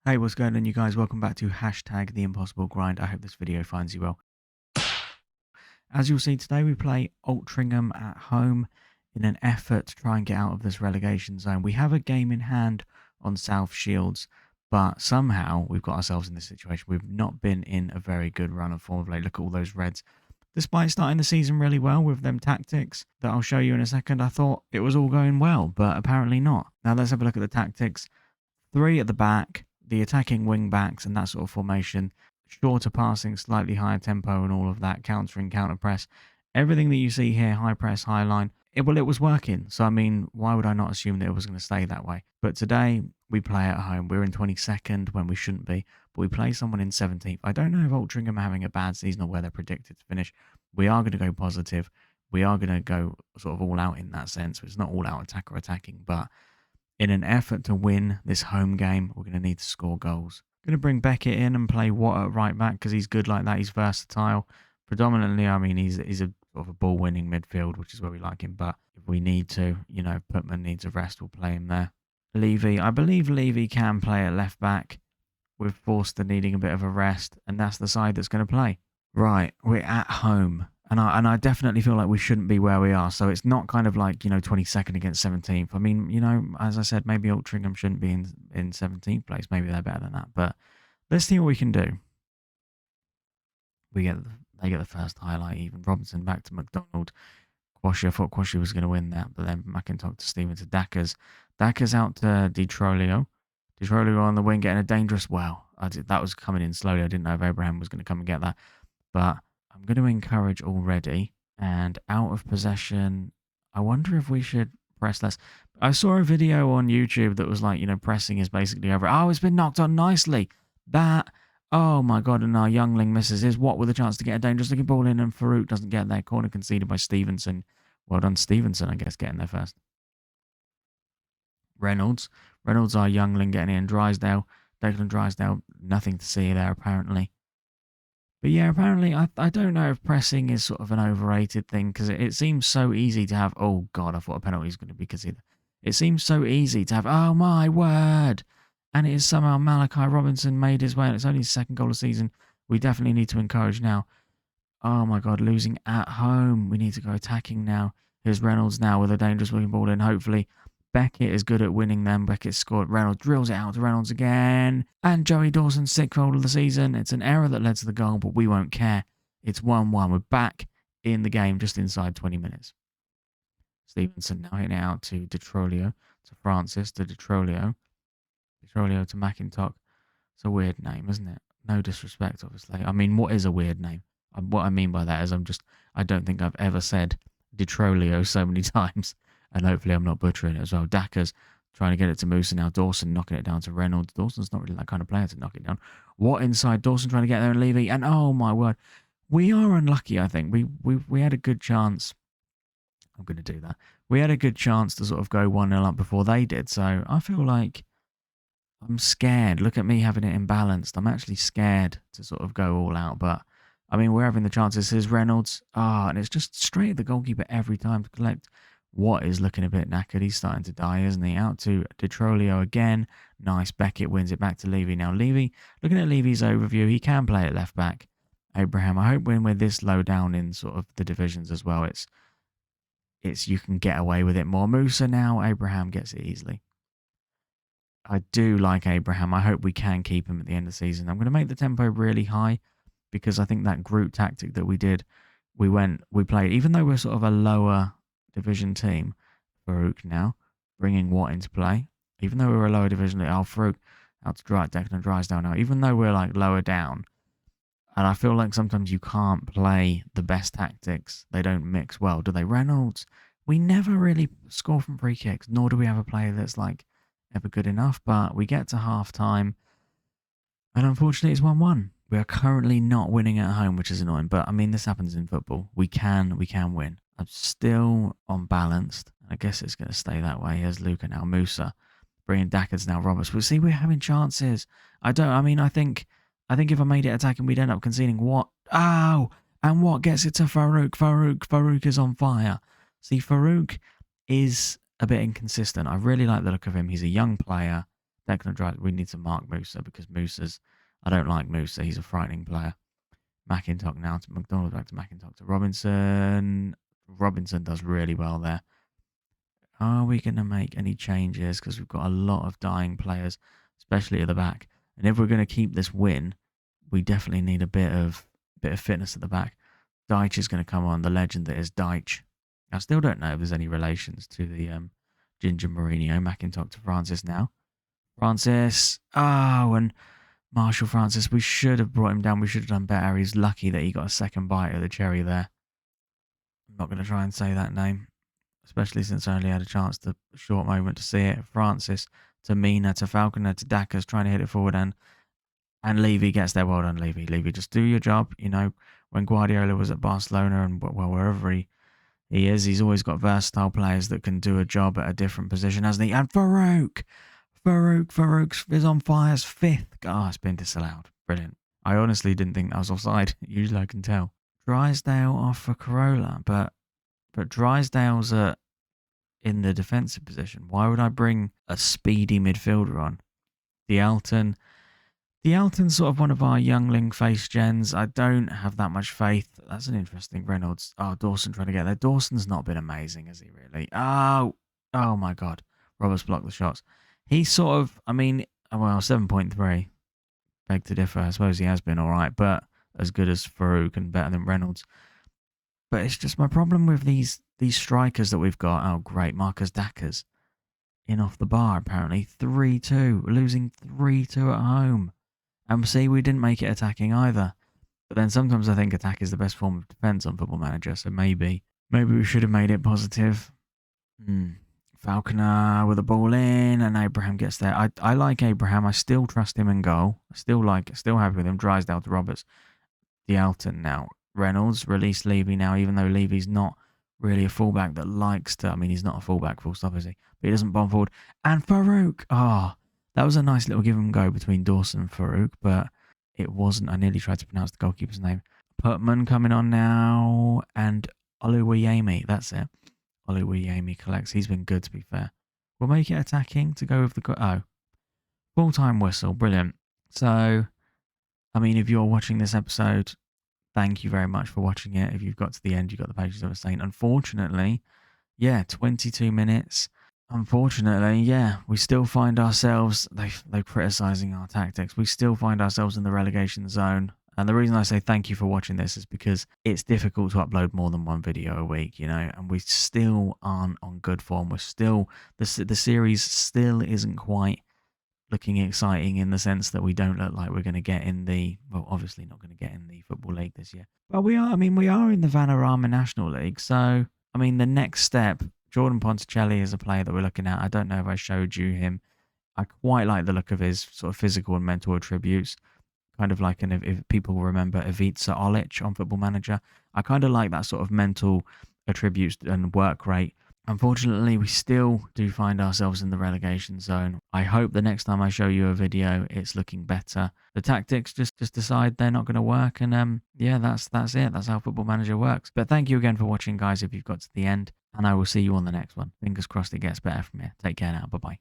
Hey, what's going on, you guys? Welcome back to hashtag the impossible grind. I hope this video finds you well. As you'll see today, we play Altrincham at home in an effort to try and get out of this relegation zone. We have a game in hand on South Shields, but somehow we've got ourselves in this situation. We've not been in a very good run of form of late. Look at all those reds. Despite starting the season really well with them tactics that I'll show you in a second, I thought it was all going well, but apparently not. Now let's have a look at the tactics. 3 at the back, the attacking wing backs and that sort of formation, shorter passing, slightly higher tempo and all of that, countering, counter press. Everything that you see here, high press, high line, it was working. So, I mean, why would I not assume that it was going to stay that way? But today, we play at home. We're in 22nd when we shouldn't be, but we play someone in 17th. I don't know if Altrincham are having a bad season or where they're predicted to finish. We are going to go positive. We are going to go sort of all out in that sense. It's not all out attack or attacking, but in an effort to win this home game, we're going to need to score goals. Going to bring Beckett in and play Watt at right back because he's good like that. He's versatile. Predominantly, I mean, he's a sort of a ball-winning midfield, which is where we like him. But if we need to, you know, Putman needs a rest, we'll play him there. Levy, I believe Levy can play at left back with Forster needing a bit of a rest, and that's the side that's going to play. Right, we're at home. And I definitely feel like we shouldn't be where we are. So it's not kind of like, 22nd against 17th. I mean, as I said, maybe Altrincham shouldn't be in 17th place. Maybe they're better than that. But let's see what we can do. They get the first highlight even. Robinson back to McDonald. Quashie, I thought Quashie was going to win that. But then McIntosh to Stephen to Dackers. Dackers out to DiTrolio. DiTrolio on the wing getting a dangerous... Well, that was coming in slowly. I didn't know if Abraham was going to come and get that. But I'm going to encourage already, and out of possession, I wonder if we should press less. I saw a video on YouTube that was like, pressing is basically over. Oh, it's been knocked on nicely. Oh my God, and our youngling misses his. What with a chance to get a dangerous looking ball in, and Farouk doesn't get there. Corner conceded by Stevenson. Well done, Stevenson, I guess, getting there first. Reynolds, our youngling getting in. Drysdale, Declan Drysdale, nothing to see there apparently. But yeah, apparently, I don't know if pressing is sort of an overrated thing because it seems so easy to have. Oh God, I thought a penalty was going to be conceded. It seems so easy to have. Oh my word! And it is somehow Malachi Robinson made his way. And it's only his 2nd goal of the season. We definitely need to encourage now. Oh my God, losing at home. We need to go attacking now. Here's Reynolds now with a dangerous looking ball in. Hopefully, Beckett is good at winning them. Beckett scored. Reynolds drills it out to Reynolds again. And Joey Dawson's 6th goal of the season. It's an error that led to the goal, but we won't care. It's 1-1. We're back in the game just inside 20 minutes. Stevenson now hitting it out to DiTrolio, to Francis, to DiTrolio. DiTrolio to McIntosh. It's a weird name, isn't it? No disrespect, obviously. I mean, what is a weird name? What I mean by that is I don't think I've ever said DiTrolio so many times. And hopefully I'm not butchering it as well. Dackers trying to get it to Musa now. Dawson knocking it down to Reynolds. Dawson's not really that kind of player to knock it down. What inside? Dawson trying to get there and Levy. And oh my word. We are unlucky, I think. We had a good chance. I'm going to do that. We had a good chance to sort of go 1-0 up before they did. So I feel like I'm scared. Look at me having it imbalanced. I'm actually scared to sort of go all out. But I mean, we're having the chances. Here's Reynolds. And it's just straight at the goalkeeper every time to collect. Watt is looking a bit knackered. He's starting to die, isn't he? Out to DiTrolio again. Nice. Beckett wins it back to Levy. Now, Levy, looking at Levy's overview, he can play at left back. Abraham, I hope when we're this low down in sort of the divisions as well, it's you can get away with it more. Musa now, Abraham gets it easily. I do like Abraham. I hope we can keep him at the end of the season. I'm going to make the tempo really high because I think that group tactic that we did, we played, even though we're sort of a lower division team. Farouk now bringing Watt into play, even though we're a lower division. Farouk out to Declan Drysdale now, even though we're like lower down. And I feel like sometimes you can't play the best tactics. They don't mix well, do they? Reynolds, we never really score from free kicks, nor do we have a player that's like ever good enough. But we get to half time, and unfortunately, it's 1-1. We are currently not winning at home, which is annoying. But I mean, this happens in football. We can win. I'm still unbalanced. I guess it's going to stay that way. Here's Luca now. Musa. Bringing Dackers now. Roberts. But see, we're having chances. I think if I made it attacking, we'd end up conceding. What? Oh! And what gets it to Farouk? Farouk is on fire. See, Farouk is a bit inconsistent. I really like the look of him. He's a young player. Declan Rice. We need to mark Musa because I don't like Musa. He's a frightening player. McIntosh now to McDonald, back to McIntosh to Robinson. Robinson does really well there. Are we going to make any changes? Because we've got a lot of dying players, especially at the back. And if we're going to keep this win, we definitely need a bit of fitness at the back. Deitch is going to come on, the legend that is Deitch. I still don't know if there's any relations to the Ginger Mourinho. McIntosh to Francis now. Francis. Oh, and Marshall Francis. We should have brought him down. We should have done better. He's lucky that he got a second bite of the cherry there. I'm not going to try and say that name, especially since I only had a short moment to see it. Francis to Mina to Falconer to Dackers trying to hit it forward, and Levy gets there. Well done, Levy. Levy, just do your job. You know, when Guardiola was at Barcelona and wherever he is, he's always got versatile players that can do a job at a different position, hasn't he? And Farouk is on fire's fifth. Oh, it's been disallowed. Brilliant. I honestly didn't think that was offside. Usually I can tell. Drysdale off for Corolla, but Drysdale's in the defensive position. Why would I bring a speedy midfielder on? Dialton's sort of one of our youngling face gens. I don't have that much faith. That's an interesting Reynolds. Oh, Dawson trying to get there. Dawson's not been amazing, has he really? Oh my God. Roberts blocked the shots. He's sort of, 7.3. Beg to differ. I suppose he has been all right, but as good as Farouk and better than Reynolds. But it's just my problem with these strikers that we've got. Oh, great. Marcus Dackers in off the bar, apparently. 3-2. We're losing 3-2 at home. And see, we didn't make it attacking either. But then sometimes I think attack is the best form of defence on Football Manager, so maybe we should have made it positive. Falconer with the ball in, and Abraham gets there. I like Abraham. I still trust him in goal. Still happy with him. Drysdale to Roberts. Dialton now. Reynolds released Levy now, even though Levy's not really a fullback that likes to. He's not a fullback, full stop, is he? But he doesn't bomb forward. And Farouk. That was a nice little give and go between Dawson and Farouk, but it wasn't. I nearly tried to pronounce the goalkeeper's name. Putman coming on now, and Oluwayemi. That's it. Oluwayemi collects. He's been good, to be fair. We'll make it attacking to go with the... full-time whistle. Brilliant. So, if you're watching this episode, thank you very much for watching it. If you've got to the end, you've got the patience of a saint. Unfortunately, 22 minutes. Unfortunately, we still find ourselves, they're criticising our tactics. We still find ourselves in the relegation zone. And the reason I say thank you for watching this is because it's difficult to upload more than one video a week, and we still aren't on good form. We're still, the series still isn't quite looking exciting in the sense that we don't look like we're going to get in obviously not going to get in the Football League this year. But we are in the Vanarama National League. So, the next step, Jordan Ponticelli is a player that we're looking at. I don't know if I showed you him. I quite like the look of his sort of physical and mental attributes. Kind of like, if people remember Ivica Olic on Football Manager, I kind of like that sort of mental attributes and work rate. Unfortunately, we still do find ourselves in the relegation zone. I hope the next time I show you a video, it's looking better. The tactics just decide they're not going to work, and that's it. That's how Football Manager works. But thank you again for watching, guys, if you've got to the end, and I will see you on the next one. Fingers crossed it gets better from here. Take care now. Bye-bye.